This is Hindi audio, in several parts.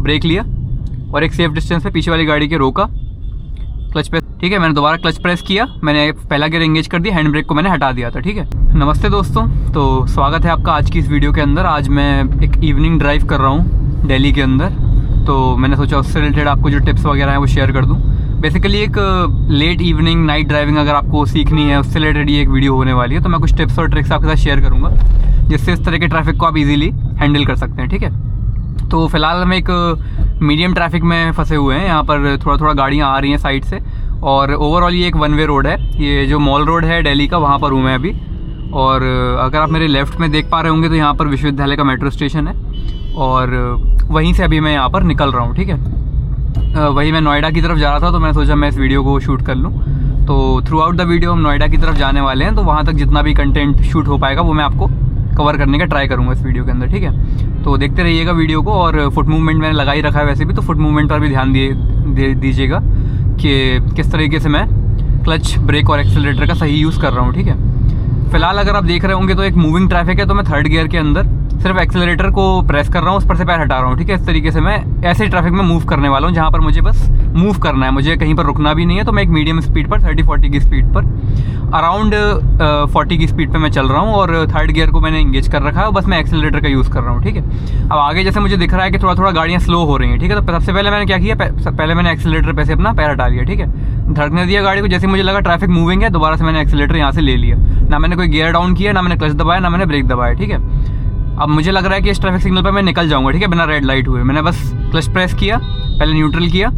ब्रेक लिया और एक सेफ डिस्टेंस पे पीछे वाली गाड़ी के रोका, क्लच पे, ठीक है। मैंने दोबारा क्लच प्रेस किया, मैंने पहला गियर एंगेज कर दिया, हैंड ब्रेक को मैंने हटा दिया था, ठीक है। नमस्ते दोस्तों, तो स्वागत है आपका आज की इस वीडियो के अंदर। आज मैं एक इवनिंग ड्राइव कर रहा हूँ दिल्ली के अंदर, तो मैंने सोचा उससे रिलेटेड आपको जो टिप्स वगैरह हैं वो शेयर कर दूँ। बेसिकली एक लेट इवनिंग नाइट ड्राइविंग अगर आपको सीखनी है उससे रिलेटेड ये एक वीडियो होने वाली है, तो मैं कुछ टिप्स और ट्रिक्स आपके साथ शेयर करूँगा जिससे इस तरह के ट्रैफिक को आप इजीली हैंडल कर सकते हैं, ठीक है। तो फिलहाल हम एक मीडियम ट्रैफिक में फंसे हुए हैं, यहाँ पर थोड़ा थोड़ा गाड़ियाँ आ रही हैं साइड से, और ओवरऑल ये एक वन वे रोड है। ये जो मॉल रोड है दिल्ली का, वहाँ पर हूँ मैं अभी। और अगर आप मेरे लेफ़्ट में देख पा रहे होंगे तो यहाँ पर विश्वविद्यालय का मेट्रो स्टेशन है, और वहीं से अभी मैं यहाँ पर निकल रहा हूँ, ठीक है। वही मैं नोएडा की तरफ जा रहा था, तो मैंने सोचा मैं इस वीडियो को शूट कर लूँ। तो थ्रू आउट द वीडियो हम नोएडा की तरफ जाने वाले हैं, तो वहाँ तक जितना भी कंटेंट शूट हो पाएगा वो मैं आपको कवर करने का ट्राई करूँगा इस वीडियो के अंदर, ठीक है। तो देखते रहिएगा वीडियो को। और फुट मूवमेंट मैंने लगा ही रखा है वैसे भी, तो फुट मूवमेंट पर भी ध्यान दीजिएगा कि किस तरीके से मैं क्लच, ब्रेक और एक्सेलरेटर का सही यूज़ कर रहा हूँ, ठीक है। फिलहाल अगर आप देख रहे होंगे तो एक मूविंग ट्रैफिक है, तो मैं थर्ड गियर के अंदर सिर्फ एक्सेलरेटर को प्रेस कर रहा हूँ, उस पर से पैर हटा रहा हूँ, ठीक है। इस तरीके से मैं ऐसे ट्रैफिक में मूव करने वाला हूँ जहाँ पर मुझे बस मूव करना है, मुझे कहीं पर रुकना भी नहीं है। तो मैं एक मीडियम स्पीड पर 30-40 की स्पीड पर, अराउंड 40 की स्पीड पे मैं चल रहा हूँ, और थर्ड गियर को मैंने इंगेज कर रखा है, बस मैं एक्सेलरेटर का यूज़ कर रहा हूँ, ठीक है। अब आगे जैसे मुझे दिख रहा है कि थोड़ा थोड़ा गाड़ियाँ स्लो हो रही हैं, ठीक है। तो सबसे पहले मैंने क्या किया, पहले मैंने एक्सेलरेटर पे से अपना पैर हटा लिया, ठीक है। धड़कने दिया गाड़ी को, जैसे मुझे लगा ट्रैफिक मूविंग है, दोबारा से मैंने एक्सेलरेटर यहाँ से ले लिया। ना मैंने कोई गियर डाउन किया, ना मैंने क्लच दबाया, ना मैंने ब्रेक दबाया, ठीक है। अब मुझे लग रहा है कि इस ट्रैफिक सिग्नल पर मैं निकल जाऊँगा, ठीक है, बिना रेड लाइट हुए। मैंने बस क्लच प्रेस किया, पहले न्यूट्रल किया,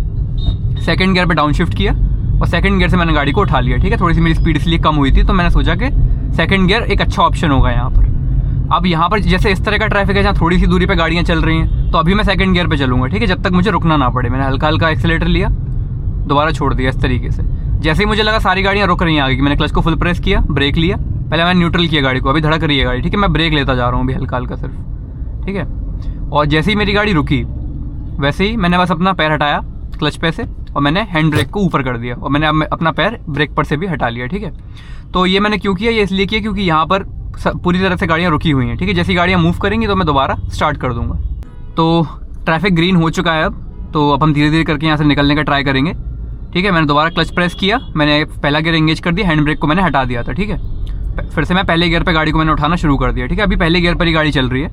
सेकंड गियर पे डाउन शिफ्ट किया, और सेकंड गियर से मैंने गाड़ी को उठा लिया, ठीक है। थोड़ी सी मेरी स्पीड इसलिए कम हुई थी, तो मैंने सोचा कि सेकंड गियर एक अच्छा ऑप्शन होगा यहाँ पर। अब यहाँ पर जैसे इस तरह का ट्रैफिक है जहाँ थोड़ी सी दूरी पे गाड़ियाँ चल रही हैं, तो अभी मैं सेकंड गियर पे चलूँगा, ठीक है, जब तक मुझे रुकना ना पड़े। मैंने हल्का हल्का एक्सेलेटर लिया, दोबारा छोड़ दिया इस तरीके से। जैसे ही मुझे लगा सारी गाड़ियाँ रुक रही हैं आगे की, मैंने क्लच को फुल प्रेस किया, ब्रेक लिया, पहले मैंने न्यूट्रल किया गाड़ी को, अभी धड़क रही है गाड़ी, ठीक है। मैं ब्रेक लेता जा रहा हूँ अभी हल्का हल्का सिर्फ, ठीक है। और जैसे ही मेरी गाड़ी रुकी वैसे ही मैंने बस अपना पैर हटाया क्लच पे से, और मैंने हैंड ब्रेक को ऊपर कर दिया, और मैंने अपना पैर ब्रेक पर से भी हटा लिया, ठीक है। तो ये मैंने क्यों किया, ये इसलिए किया क्योंकि यहाँ पर पूरी तरह से गाड़ियाँ रुकी हुई हैं, ठीक है। जैसी गाड़ियाँ मूव करेंगी तो मैं दोबारा स्टार्ट कर दूँगा। तो ट्रैफिक ग्रीन हो चुका है तो अब हम धीरे धीरे करके यहाँ से निकलने का ट्राई करेंगे, ठीक है। मैंने दोबारा क्लच प्रेस किया, मैंने पहला गियर एंगेज कर दिया, हैंड ब्रेक को मैंने हटा दिया था, ठीक है। फिर से मैं पहले गियर पे गाड़ी को मैंने उठाना शुरू कर दिया, ठीक है। अभी पहले गियर पर ही गाड़ी चल रही है,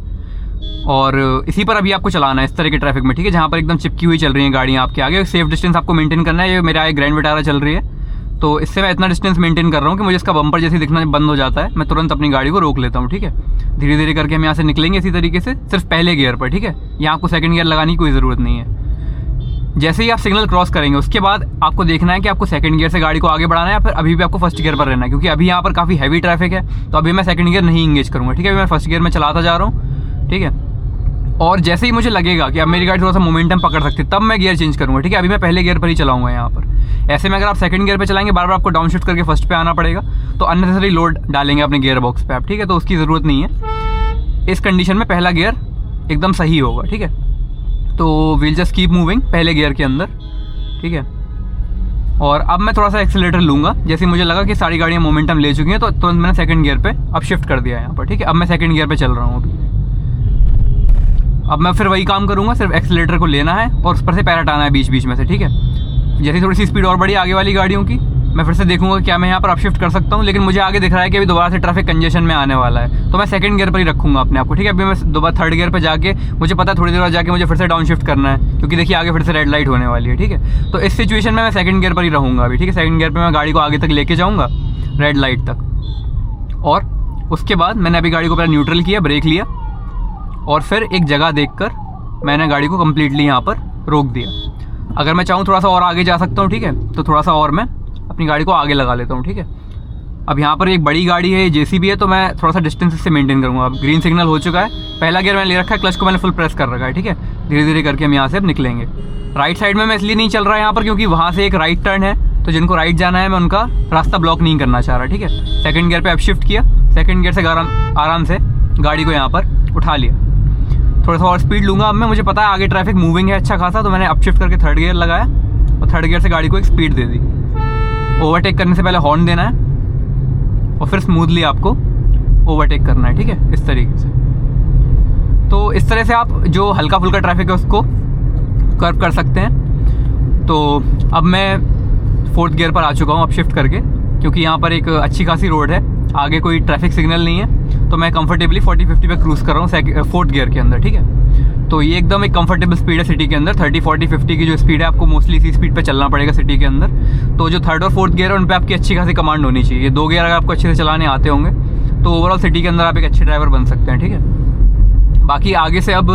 और इसी पर अभी आपको चलाना है इस तरह के ट्रैफिक में, ठीक है, जहाँ पर एकदम चिपकी हुई चल रही हैं गाड़ियाँ आपके आगे। सेफ डिस्टेंस आपको मेंटेन करना है। ये मेरे आगे ग्रैंड विटारा चल रही है, तो इससे मैं इतना डिस्टेंस मेंटेन कर रहा हूँ कि मुझे इसका बम्पर जैसे दिखना बंद हो जाता है, मैं तुरंत अपनी गाड़ी को रोक लेता हूँ, ठीक है। धीरे धीरे करके हम यहाँ से निकलेंगे इसी तरीके से, सिर्फ पहले गियर पर, ठीक है। यहाँ आपको सेकंड गियर लगाने की कोई ज़रूरत नहीं है। जैसे ही आप सिग्नल क्रॉस करेंगे उसके बाद आपको देखना है कि आपको सेकंड गियर से गाड़ी को आगे बढ़ाना है या फिर अभी भी आपको फर्स्ट गियर पर रहना है, क्योंकि अभी यहाँ पर काफ़ी हैवी ट्रैफिक है, तो अभी मैं सेकंड गियर नहीं इंगेज करूँगा, ठीक है। अभी मैं फर्स्ट गियर में चलाता जा रहा हूँ, ठीक है। और जैसे ही मुझे लगेगा कि अब मेरी गाड़ी थोड़ा सा मोमेंटम पकड़ सकती है, तब मैं गियर चेंज करूँगा, ठीक है। अभी मैं पहले गियर पर ही चलाऊँगा यहाँ पर। ऐसे में अगर आप सेकंड गियर पे चलाएंगे, बार बार आपको डाउन शिफ्ट करके फर्स्ट पे आना पड़ेगा, तो अननेसेसरी लोड डालेंगे अपने गियर बॉक्स पे आप, ठीक है। तो उसकी ज़रूरत नहीं है। इस कंडीशन में पहला गियर एकदम सही होगा, ठीक है। तो वील जस्ट कीप मूविंग पहले गियर के अंदर, ठीक है। और अब मैं थोड़ा सा एक्सेलरेटर लूँगा, जैसे मुझे लगा कि सारी गाड़ियाँ मोमेंटम ले चुकी हैं, तो तुरंत मैंने सेकंड गियर पे अब शिफ्ट कर दिया है यहाँ पर, ठीक है। अब मैं सेकंड गियर पे चल रहा हूँ अभी। अब मैं फिर वही काम करूँगा, सिर्फ एक्सेलरेटर को लेना है और उस पर से पैर हटाना है बीच बीच में से, ठीक है। जैसे थोड़ी सी स्पीड और बढ़ी आगे वाली गाड़ियों की, मैं फिर से देखूंगा क्या मैं यहाँ पर अप शिफ्ट कर सकता हूँ, लेकिन मुझे आगे दिख रहा है कि अभी दोबारा से ट्रैफिक कंजेशन में आने वाला है, तो मैं सेकंड गियर पर ही रखूँगा अपने आप को, ठीक है। अभी मैं दोबारा थर्ड गियर पर जाके, मुझे पता है थोड़ी देर बाद जाके मुझे फिर से डाउन शिफ्ट करना है, क्योंकि देखिए आगे फिर से रेड लाइट होने वाली है, ठीक है। तो इस सिचुएशन में मैं सेकंड गियर पर ही रहूँगा अभी, ठीक है। सेकंड गियर पर मैं गाड़ी को आगे तक लेके जाऊँगा रेड लाइट तक, और उसके बाद मैंने अभी गाड़ी को पहले न्यूट्रल किया, ब्रेक लिया, और फिर एक जगह देखकर मैंने गाड़ी को कम्प्लीटली यहाँ पर रोक दिया। अगर मैं चाहूँ थोड़ा सा और आगे जा सकता हूँ, ठीक है, तो थोड़ा सा और मैं अपनी गाड़ी को आगे लगा लेता हूँ, ठीक है। अब यहाँ पर एक बड़ी गाड़ी है, जेसीबी है, तो मैं थोड़ा सा डिस्टेंस इससे मेंटेन करूँगा। अब ग्रीन सिग्नल हो चुका है, पहला गियर मैंने ले रखा है, क्लच को मैंने फुल प्रेस कर रखा है, ठीक है। धीरे धीरे करके हम यहाँ से अब निकलेंगे। राइट साइड में मैं इसलिए नहीं चल रहा है यहाँ पर क्योंकि वहाँ से एक राइट टर्न है, तो जिनको राइट जाना है मैं उनका रास्ता ब्लॉक नहीं करना चाह रहा, ठीक है। सेकंड गियर पे अब शिफ्ट किया, सेकंड गियर से आराम से गाड़ी को यहाँ पर उठा लिया। थोड़ा सा और स्पीड लूँगा अब मैं, मुझे पता है आगे ट्रैफिक मूविंग है अच्छा खासा, तो मैंने अप शिफ्ट करके थर्ड गियर लगाया और थर्ड गियर से गाड़ी को एक स्पीड दे दी। ओवरटेक करने से पहले हॉर्न देना है और फिर स्मूथली आपको ओवरटेक करना है, ठीक है, इस तरीके से। तो इस तरह से आप जो हल्का फुल्का ट्रैफिक है उसको कर्व कर सकते हैं। तो अब मैं 4th गियर पर आ चुका हूँ अब शिफ्ट करके, क्योंकि यहाँ पर एक अच्छी खासी रोड है, आगे कोई ट्रैफिक सिग्नल नहीं है, तो मैं कंफर्टेबली 40-50 पे क्रूज़ कर रहा हूँ 4th गियर के अंदर, ठीक है। तो ये एकदम एक कंफर्टेबल स्पीड है सिटी के अंदर। 30-40-50 की जो स्पीड है, आपको मोस्टली इसी स्पीड पे चलना पड़ेगा सिटी के अंदर। तो जो 3rd और 4th गियर है उन पे आपकी अच्छी खासी कमांड होनी चाहिए। 2 गियर अगर आपको अच्छे से चलाने आते होंगे तो ओवरऑल सिटी के अंदर आप एक अच्छे ड्राइवर बन सकते हैं, ठीक है। बाकी आगे से अब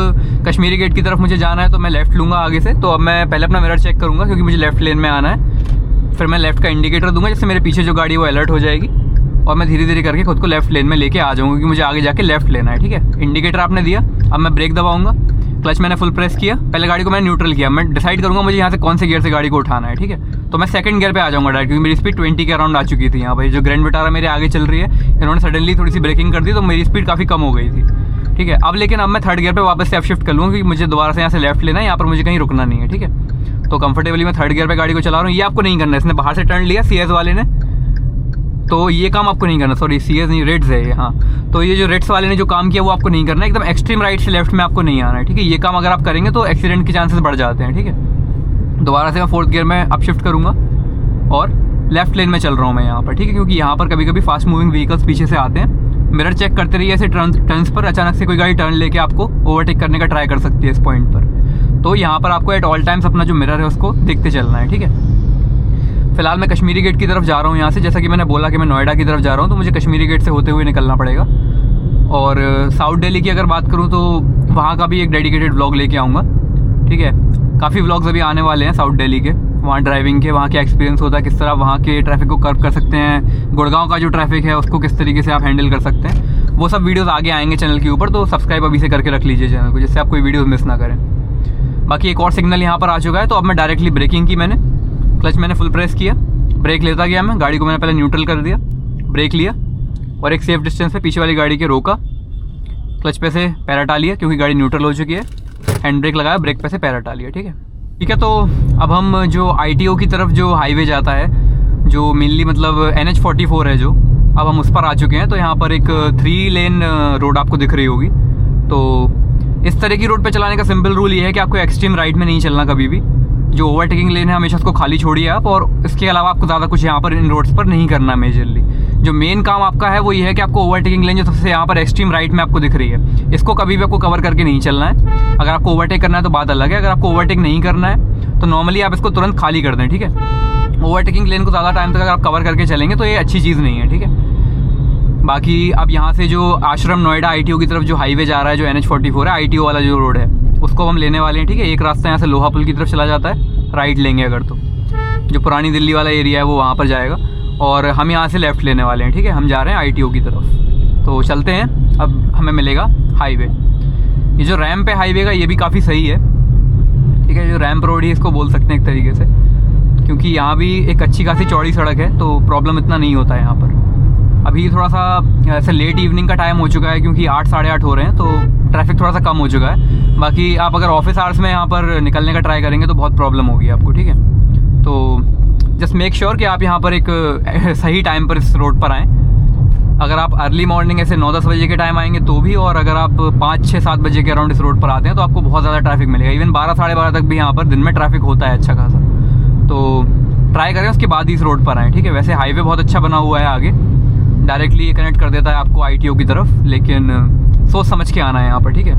कश्मीरी गेट की तरफ मुझे जाना है, तो मैं लेफ़्ट लूँगा आगे से। तो अब मैं पहले अपना मिरर चेक करूँगा, क्योंकि मुझे लेफ़्ट लेन में आना है। फिर मैं लेफ़्ट का इंडिकेटर दूंगा, जिससे मेरे पीछे जो गाड़ी है वो अलर्ट हो जाएगी, और मैं धीरे धीरे करके खुद को लेफ़्ट लेन में लेके आ जाऊँगा, क्योंकि मुझे आगे जाके लेफ़्ट लेना है, ठीक है। इंडिकेटर आपने दिया, अब मैं ब्रेक दबाऊँगा, क्लच मैंने फुल प्रेस किया, पहले गाड़ी को मैंने न्यूट्रल किया। मैं डिसाइड करूँगा मुझे यहाँ से कौन से गियर से गाड़ी को उठाना है, ठीक है। तो मैं 2nd गियर पे आ जाऊँगा डायरेक्ट, क्योंकि मेरी स्पीड 20 के अराउंड आ चुकी थी। यहाँ पर जो ग्रैंड विटारा मेरे आगे चल रही है, इन्होंने सडनली थोड़ी सी ब्रेकिंग कर दी, तो मेरी स्पीड काफ़ी कम हो गई थी, ठीक है। अब लेकिन अब मैं 3rd गियर पे वापस से शिफ्ट कर लूँगा, क्योंकि मुझे दोबारा से यहाँ से लेफ्ट लेना है, यहाँ पर मुझे कहीं रुकना नहीं है, ठीक है। तो कंफर्टेबली मैं 3rd गियर पे गाड़ी को चला रहा हूँ। ये आपको नहीं करना है, इसने बाहर से टर्न लिया CS वाले ने, तो ये काम आपको नहीं करना। सॉरी, CS नहीं, रेड्स है ये, हाँ। तो ये जो रेड्स वाले ने जो काम किया वो आपको नहीं करना है, एकदम एक्सट्रीम राइट से लेफ्ट में आपको नहीं आना है, ठीक है। ये काम अगर आप करेंगे तो एक्सीडेंट के चांसेस बढ़ जाते हैं, ठीक है। दोबारा से मैं 4th गियर में अप शिफ्ट करूँगा और लेफ्ट लेन में चल रहा हूँ मैं यहाँ पर, ठीक है, क्योंकि यहाँ पर कभी कभी फास्ट मूविंग व्हीकल्स पीछे से आते हैं। मिरर चेक करते रहिए ऐसे टर्न्स पर, अचानक से कोई गाड़ी टर्न लेके आपको ओवरटेक करने का ट्राई कर सकती है इस पॉइंट पर। तो यहाँ पर आपको एट ऑल टाइम्स अपना जो मिरर है उसको देखते चलना है, ठीक है। फिलहाल मैं कश्मीरी गेट की तरफ जा रहा हूँ यहाँ से, जैसा कि मैंने बोला कि मैं नोएडा की तरफ जा रहा हूँ, तो मुझे कश्मीरी गेट से होते हुए निकलना पड़ेगा। और साउथ दिल्ली की अगर बात करूँ तो वहाँ का भी एक डेडिकेटेड व्लॉग लेके आऊँगा, ठीक है। काफ़ी व्लॉग्स अभी आने वाले हैं साउथ दिल्ली के, वहाँ ड्राइविंग के, वहाँ क्या एक्सपीरियंस होता है, किस तरह वहाँ के ट्रैफिक को कर्व कर सकते हैं, गुड़गांव का जो ट्रैफिक है उसको किस तरीके से आप हैंडल कर सकते हैं, वो सब वीडियोज़ आगे आएंगे चैनल के ऊपर। तो सब्सक्राइब अभी से करके रख लीजिए चैनल को, जिससे आप कोई वीडियोज़ मिस ना करें। बाकी एक और सिग्नल यहाँ पर आ चुका है, तो अब मैं डायरेक्टली ब्रेकिंग की, मैंने क्लच मैंने फुल प्रेस किया, ब्रेक लेता गया मैं, गाड़ी को मैंने पहले न्यूट्रल कर दिया, ब्रेक लिया, और एक सेफ डिस्टेंस पे पीछे वाली गाड़ी के रोका, क्लच पे से पैर हटा लिया, क्योंकि गाड़ी न्यूट्रल हो चुकी है, हैंड ब्रेक लगाया, ब्रेक पे से पैर हटा लिया, ठीक है। ठीक है, तो अब हम जो ITO की तरफ जो हाईवे जाता है, जो मेनली मतलब NH44 है जो, अब हम उस पर आ चुके हैं। तो यहाँ पर एक 3 लेन रोड आपको दिख रही होगी। तो इस तरह की रोड पे चलाने का सिंपल रूल ये है कि आपको एक्सट्रीम राइट में नहीं चलना कभी भी। जो ओवरटेकिंग लेन है हमेशा उसको खाली छोड़िए आप, और इसके अलावा आपको ज़्यादा कुछ यहाँ पर इन रोड्स पर नहीं करना मेजरली। जो मेन काम आपका है वो ये है कि आपको ओवरटेकिंग लेन जो सबसे यहाँ पर एक्सट्रीम राइट में आपको दिख रही है, इसको कभी भी आपको कवर करके नहीं चलना है। अगर आपको ओवरटेक करना है तो बात अलग है, अगर आपको ओवरटेक नहीं करना है तो नॉर्मली आप इसको तुरंत खाली कर दें, ठीक है। ओवरटेकिंग लेन को ज़्यादा टाइम तक अगर आप कवर करके चलेंगे तो ये अच्छी चीज़ नहीं है, ठीक है। बाकी अब यहाँ से जो आश्रम नोएडा ITO की तरफ जो हाईवे जा रहा है, जो NH44 है, ITO वाला जो रोड है, उसको हम लेने वाले हैं, ठीक है। एक रास्ता यहाँ से लोहा पुल की तरफ चला जाता है, राइट लेंगे अगर तो जो पुरानी दिल्ली वाला एरिया है वो वहाँ पर जाएगा, और हम यहाँ से लेफ़्ट लेने वाले हैं, ठीक है। हम जा रहे हैं ITO की तरफ, तो चलते हैं। अब हमें मिलेगा हाईवे। ये जो रैम्प है हाईवे का, ये भी काफ़ी सही है, ठीक है। जो रैम्प रोड ही इसको बोल सकते हैं एक तरीके से, क्योंकि यहाँ भी एक अच्छी खासी चौड़ी सड़क है, तो प्रॉब्लम इतना नहीं होता है यहाँ पर। अभी थोड़ा सा ऐसे लेट इवनिंग का टाइम हो चुका है, क्योंकि 8 साढ़े 8 हो रहे हैं, तो ट्रैफिक थोड़ा सा कम हो चुका है। बाकी आप अगर ऑफिस आवर्स में यहाँ पर निकलने का ट्राई करेंगे तो बहुत प्रॉब्लम होगी आपको, ठीक है। तो जस्ट मेक श्योर कि आप यहाँ पर एक सही टाइम पर इस रोड पर आएँ। अगर आप अर्ली मॉर्निंग ऐसे 9-10 बजे के टाइम आएंगे तो भी, और अगर आप 5-6-7 बजे के अराउंड इस रोड पर आते हैं तो आपको बहुत ज़्यादा ट्रैफिक मिलेगा। इवन 12 साढ़े 12 तक भी यहाँ पर दिन में ट्रैफिक होता है अच्छा खासा, तो ट्राई करें उसके बाद ही इस रोड पर आएँ, ठीक है। वैसे हाईवे बहुत अच्छा बना हुआ है, आगे डायरेक्टली ये कनेक्ट कर देता है आपको ITO की तरफ, लेकिन सोच समझ के आना है यहाँ पर, ठीक है।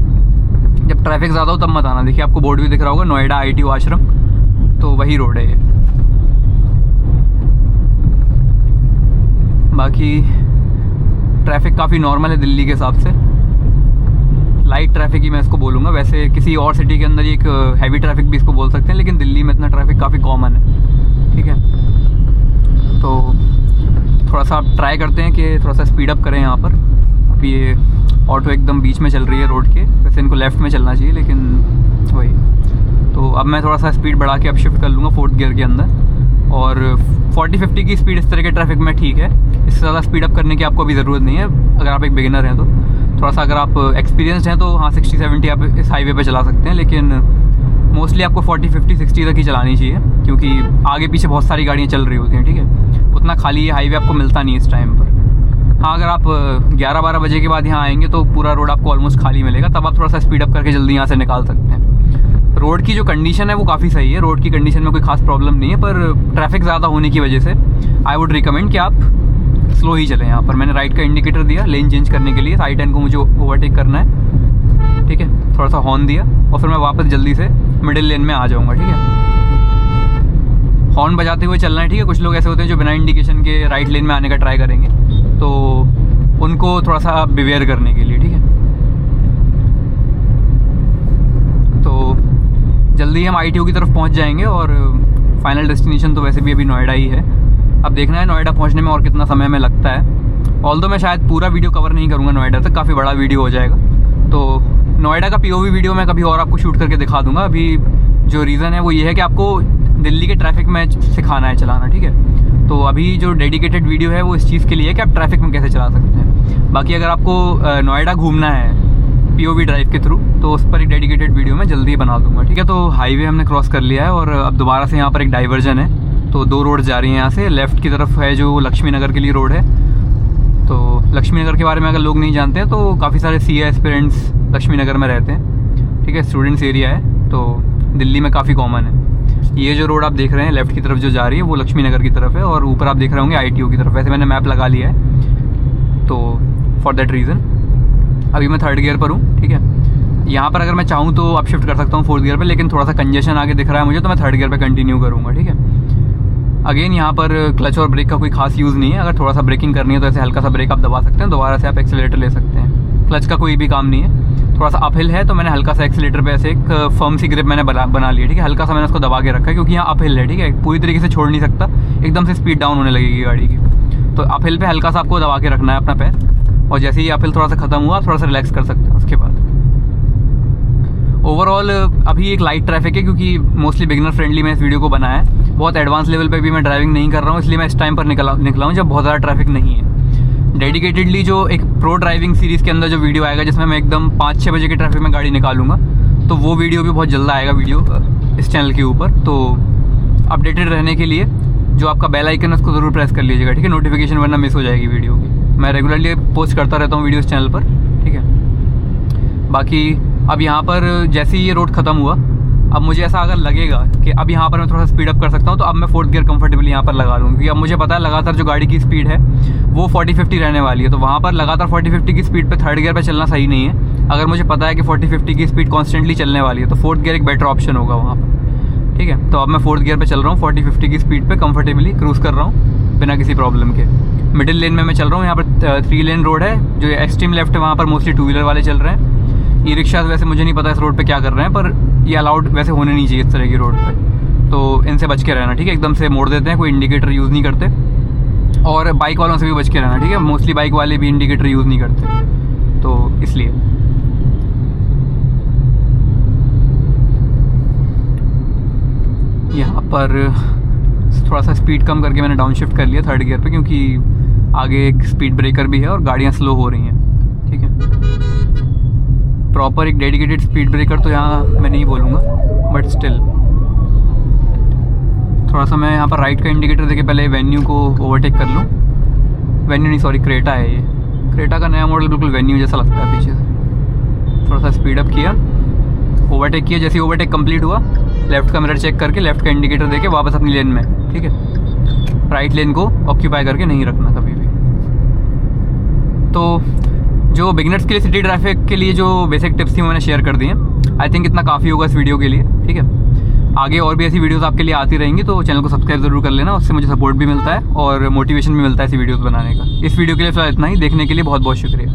जब ट्रैफिक ज़्यादा हो तब मत आना। देखिए आपको बोर्ड भी दिख रहा होगा, नोएडा ITO आश्रम, तो वही रोड है ये। बाकी ट्रैफिक काफ़ी नॉर्मल है दिल्ली के हिसाब से, लाइट ट्रैफिक ही मैं इसको बोलूँगा। वैसे किसी और सिटी के अंदर एक हैवी ट्रैफिक भी इसको बोल सकते हैं, लेकिन दिल्ली में इतना ट्रैफिक काफ़ी कॉमन है, ठीक है। तो थोड़ा सा आप ट्राई करते हैं कि थोड़ा सा स्पीड अप करें यहाँ पर। अभी ये ऑटो एकदम बीच में चल रही है रोड के, वैसे इनको लेफ़्ट में चलना चाहिए, लेकिन वही। तो अब मैं थोड़ा सा स्पीड बढ़ा के अब शिफ्ट कर लूँगा 4th गियर के अंदर, और 40-50 की स्पीड इस तरह के ट्रैफिक में ठीक है। इससे ज़्यादा स्पीड अप करने की आपको अभी ज़रूरत नहीं है अगर आप एक बिगिनर हैं तो। थोड़ा सा अगर आप एक्सपीरियंस्ड हैं तो हाँ 60-70 आप इस हाईवे पे चला सकते हैं, लेकिन मोस्टली आपको 40-50-60 तक ही चलानी चाहिए, क्योंकि आगे पीछे बहुत सारी गाड़ियाँ चल रही होती हैं, ठीक है। उतना खाली ये हाईवे आपको मिलता नहीं इस टाइम पर। हाँ, अगर आप 11-12 बजे के बाद यहाँ आएंगे तो पूरा रोड आपको ऑलमोस्ट खाली मिलेगा, तब आप थोड़ा सा स्पीड अप करके जल्दी यहाँ से निकाल सकते हैं। रोड की जो कंडीशन है वो काफ़ी सही है, रोड की कंडीशन में कोई खास प्रॉब्लम नहीं है, पर ट्रैफिक ज़्यादा होने की वजह से आई वुड रिकमेंड कि आप स्लो ही चलें। यहाँ पर मैंने राइट का इंडिकेटर दिया लेन चेंज करने के लिए, साइड 10 को मुझे ओवरटेक करना है, ठीक है। थोड़ा सा हॉर्न दिया और फिर मैं वापस जल्दी से मिडिल लेन में आ जाऊँगा, ठीक है। हॉर्न बजाते हुए चलना है, ठीक है। कुछ लोग ऐसे होते हैं जो बिना इंडिकेशन के राइट लेन में आने का ट्राई करेंगे, तो उनको थोड़ा सा बिवेयर करने के लिए, ठीक है। तो जल्दी हम ITO की तरफ पहुंच जाएंगे और फाइनल डेस्टिनेशन तो वैसे भी अभी नोएडा ही है। अब देखना है नोएडा पहुंचने में और कितना समय हमें लगता है। ऑल्दो मैं शायद पूरा वीडियो कवर नहीं करूँगा नोएडा तक, काफ़ी बड़ा वीडियो हो जाएगा। तो नोएडा का POV वीडियो मैं कभी और आपको शूट करके दिखा दूँगा। अभी जो रीज़न है वो ये है कि आपको दिल्ली के ट्रैफिक में सिखाना है चलाना, ठीक है। तो अभी जो डेडिकेटेड वीडियो है वो इस चीज़ के लिए है कि आप ट्रैफिक में कैसे चला सकते हैं। बाकी अगर आपको नोएडा घूमना है POV ड्राइव के थ्रू तो उस पर एक डेडिकेटेड वीडियो मैं जल्दी बना दूंगा, ठीक है। तो हाईवे हमने क्रॉस कर लिया है और अब दोबारा से यहाँ पर एक डाइवर्जन है। तो 2 रोड जा रही हैं यहाँ से। लेफ़्ट की तरफ है जो लक्ष्मी नगर के लिए रोड है। तो लक्ष्मी नगर के बारे में अगर लोग नहीं जानते हैं तो काफ़ी सारे CA एस्पिरेंट्स लक्ष्मी नगर में रहते हैं, ठीक है। स्टूडेंट्स एरिया है, तो दिल्ली में काफ़ी कॉमन है। ये जो रोड आप देख रहे हैं लेफ़्ट की तरफ जो जा रही है वो लक्ष्मी नगर की तरफ है और ऊपर आप देख रहे होंगे ITO की तरफ। वैसे मैंने मैप लगा लिया है, तो फॉर दैट रीज़न अभी मैं 3rd गियर पर हूँ, ठीक है। यहाँ पर अगर मैं चाहूँ तो आप शिफ्ट कर सकता हूँ 4th गियर पर, लेकिन थोड़ा सा कंजेशन आगे दिख रहा है मुझे, तो मैं 3rd गियर पर कंटिन्यू करूँगा, ठीक है। अगेन यहाँ पर क्लच और ब्रेक का कोई खास यूज़ नहीं है। अगर थोड़ा सा ब्रेकिंग करनी है तो ऐसे हल्का सा ब्रेक आप दबा सकते हैं, दोबारा से आप एक्सीलरेटर ले सकते हैं। क्लच का कोई भी काम नहीं है। थोड़ा सा अपहिल है तो मैंने हल्का सा एक्सीलेटर पे ऐसे एक फर्म सी ग्रिप मैंने बना लिया, ठीक है। हल्का सा मैंने उसको दबा के रखा है क्योंकि यहाँ अपहिल है, ठीक है। पूरी तरीके से छोड़ नहीं सकता, एकदम से स्पीड डाउन होने लगेगी गाड़ी की। तो अपहिल पे हल्का सा आपको दबा के रखना है अपना पैर, और जैसे ही अपहिल थोड़ा सा खत्म हुआ आप थोड़ा सा रिलैक्स कर सकते हैं उसके बाद। ओवरऑल अभी एक लाइट ट्रैफिक है क्योंकि मोस्टली बिगिनर फ्रेंडली मैं इस वीडियो को बनाया है। बहुत एडवांस लेवल पे भी मैं ड्राइविंग नहीं कर रहा हूँ, इसलिए मैं इस टाइम पर निकला हूँ जब बहुत ज़्यादा ट्रैफिक नहीं है। डेडिकेटेडली जो एक प्रो ड्राइविंग सीरीज़ के अंदर जो वीडियो आएगा जिसमें मैं एकदम 5-6 बजे के ट्रैफिक में गाड़ी निकालूंगा, तो वो वीडियो भी बहुत जल्द आएगा वीडियो इस चैनल के ऊपर। तो अपडेटेड रहने के लिए जो आपका बेल आइकन है उसको ज़रूर प्रेस कर लीजिएगा, ठीक है। नोटिफिकेशन वरना मिस हो जाएगी वीडियो की। मैं रेगुलरली पोस्ट करता रहता हूँ वीडियो इस चैनल पर, ठीक है। बाकी अब यहाँ पर जैसे ही ये रोड ख़त्म हुआ, अब मुझे ऐसा अगर लगेगा कि अब यहाँ पर मैं थोड़ा सा स्पीड अप कर सकता हूँ तो अब मैं 4th गियर कंफर्टेबली यहाँ पर लगा लूँ, क्योंकि अब मुझे पता है लगातार जो गाड़ी की स्पीड है वो 40-50 रहने वाली है। तो वहाँ पर लगातार 40-50 की स्पीड पे 3rd गियर पे चलना सही नहीं है। अगर मुझे पता है कि 40-50 की स्पीड कॉन्स्टेंटली चलने वाली है तो 4th गियर एक बेटर ऑप्शन होगा वहाँ पर, ठीक है। तो अब मैं 4th गियर पे चल रहा हूँ, 40-50 की स्पीड पे कंफर्टेबली क्रूज़ कर रहा हूँ बिना किसी प्रॉब्लम के। मिडिल लेन में मैं चल रहा हूँ। यहाँ पर 3 लेन रोड है, जो एक्सट्रीम लेफ्ट है वहाँ पर मोस्टली 2 व्हीलर वाले चल रहे हैं। ई रिक्शा वैसे मुझे नहीं पता इस रोड पे क्या कर रहे हैं, पर ये अलाउड वैसे होने नहीं चाहिए इस तरह की रोड पे, तो इनसे बच के रहना, ठीक है। एकदम से मोड़ देते हैं, कोई इंडिकेटर यूज़ नहीं करते, और बाइक वालों से भी बच के रहना, ठीक है। मोस्टली बाइक वाले भी इंडिकेटर यूज़ नहीं करते, तो इसलिए। यहाँ पर थोड़ा सा स्पीड कम करके मैंने डाउन शिफ्ट कर लिया 3rd गियर पे, क्योंकि आगे एक स्पीड ब्रेकर भी है और गाड़ियाँ स्लो हो रही हैं, ठीक है। प्रॉपर एक डेडिकेटेड स्पीड ब्रेकर तो यहाँ मैं नहीं बोलूँगा, बट स्टिल थोड़ा सा मैं यहाँ पर राइट का इंडिकेटर देके पहले वेन्यू को ओवरटेक कर लूँ। वेन्यू नहीं, सॉरी, क्रेटा है ये। क्रेटा का नया मॉडल बिल्कुल वेन्यू जैसा लगता है पीछे से। थोड़ा सा स्पीड अप किया, ओवरटेक किया। जैसे ही ओवरटेक कंप्लीट हुआ, लेफ़्ट का मिरर चेक करके लेफ़्ट का इंडिकेटर देके वापस अपनी लेन में, ठीक है। राइट लेन को ऑक्यूपाई करके नहीं रखना कभी भी। तो जो बिगिनर्स के लिए सिटी ट्रैफिक के लिए जो बेसिक टिप्स थी मैंने शेयर कर दी हैं। आई थिंक इतना काफ़ी होगा इस वीडियो के लिए, ठीक है। आगे और भी ऐसी वीडियोस आपके लिए आती रहेंगी, तो चैनल को सब्सक्राइब जरूर कर लेना। उससे मुझे सपोर्ट भी मिलता है और मोटिवेशन भी मिलता है ऐसी वीडियोस बनाने का। इस वीडियो के लिए फिलहाल इतना ही। देखने के लिए बहुत बहुत शुक्रिया।